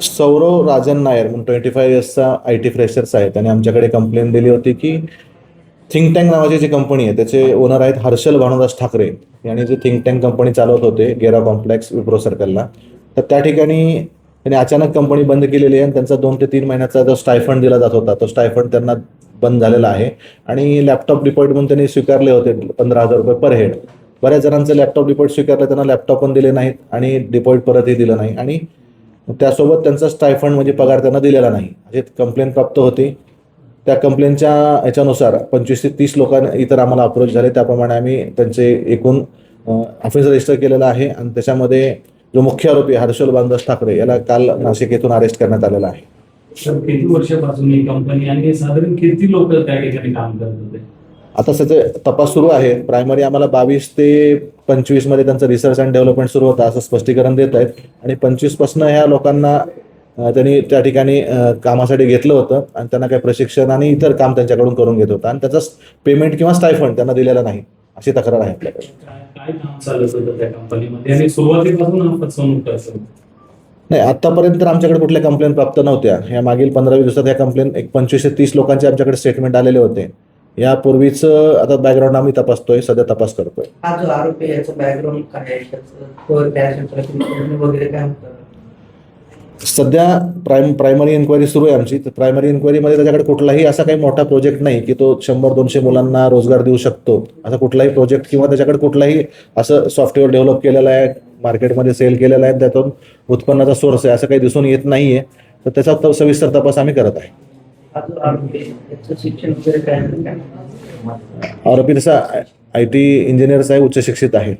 सौरव राजन नायर म्हणून 25 इयर्सचा IT freshers आहे. त्याने आमच्याकडे कंप्लेंट दिली होती की थिंक टँक नावाची जी कंपनी आहे त्याचे ओनर आहेत हर्षल भानुदास ठाकरे यांनी जी थिंक टँक कंपनी चालवत होते गेरा कॉम्प्लेक्स विप्रो सर्कलला. तर त्या ठिकाणी त्यांनी अचानक कंपनी बंद केलेली आहे आणि त्यांचा 2 ते 3 महिन्याचा जो स्टायफंड दिला जात होता तो स्टायफंड त्यांना बंद झालेला आहे. आणि लॅपटॉप डिपॉझिट म्हणून त्यांनी स्वीकारले होते 15,000 रुपये पर हेड. बऱ्याच जणांचे लॅपटॉप डिपॉझिट स्वीकारले, त्यांना लॅपटॉप पण दिले नाहीत आणि डिपॉझिट परतही दिलं नाही आणि त्यासोबत त्यांचा स्टायफंड म्हणजे पगार त्यांना दिलेला नाही अशी कंप्लेंट प्राप्त होती. त्या कंप्लेंटच्या याच्यानुसार 25 ते 30 लोकांना इतर आम्हाला अप्रोच झाले. त्याप्रमाणे आम्ही त्यांचे एकूण ऑफिस रजिस्टर केलेलं आहे आणि त्याच्यामध्ये जो मुख्य आरोपी हर्षल भानुदास ठाकरे याला काल नाशिक येथून अरेस्ट करण्यात आलेला आहे. सर, किती वर्षापासून ही कंपनी आणि साधारण किती लोक त्या ठिकाणी काम करत होते? आता त्याचे तपास सुरू आहे. प्रायमरी आम्हाला 22 ते 25 मध्ये त्यांचं रिसर्च अँड डेव्हलपमेंट सुरू होतं असं स्पष्टीकरण देत आहेत आणि 25 पासून ह्या लोकांना त्यांनी त्या ठिकाणी कामासाठी घेतलं होतं आणि त्यांना काही प्रशिक्षण आणि इतर काम त्यांच्याकडून करून घेत होतं आणि त्याचा पेमेंट किंवा स्टायफंड त्यांना दिलेला नाही अशी तक्रार आहे आपल्याकडे. काय काम चालत होतं त्या कंपनीमध्ये आणि सुरुवातीपासून फसवणूक असेल? नाही, आतापर्यंत तर आमच्याकडे कुठल्या कंप्लेंट प्राप्त नव्हत्या. या मागील 15-20 दिवसात ह्या कंप्लेंट 25 ते 30 लोकांचे आमच्याकडे स्टेटमेंट आलेले होते. यापूर्वीच आता बॅकग्राऊंड आम्ही तपासतोय, सध्या तपास करतोय. हा जो आरोपी याचं बॅकग्राऊंड काय आहे, त्याचं त्याच्या वगैरे काय होतं? सध्या प्रायमरी इन्क्वायरी सुरू आहे आमची. तर प्रायमरी इन्क्वायरीमध्ये त्याच्याकडे कुठलाही असा काही मोठा प्रोजेक्ट नाही की तो 100-200 मुलांना रोजगार देऊ शकतो. असा कुठलाही प्रोजेक्ट किंवा त्याच्याकडे कुठलाही असं सॉफ्टवेअर डेव्हलप केलेलं आहे, मार्केटमध्ये सेल केलेलं आहे, त्यातून उत्पन्नाचा सोर्स आहे असं काही दिसून येत नाहीये. तर त्याचा सविस्तर तपास आम्ही करत आहे. शिक्षण वगैरे काय? आरोपी तसा IT इंजिनियर्स आहे, उच्च शिक्षित आहे.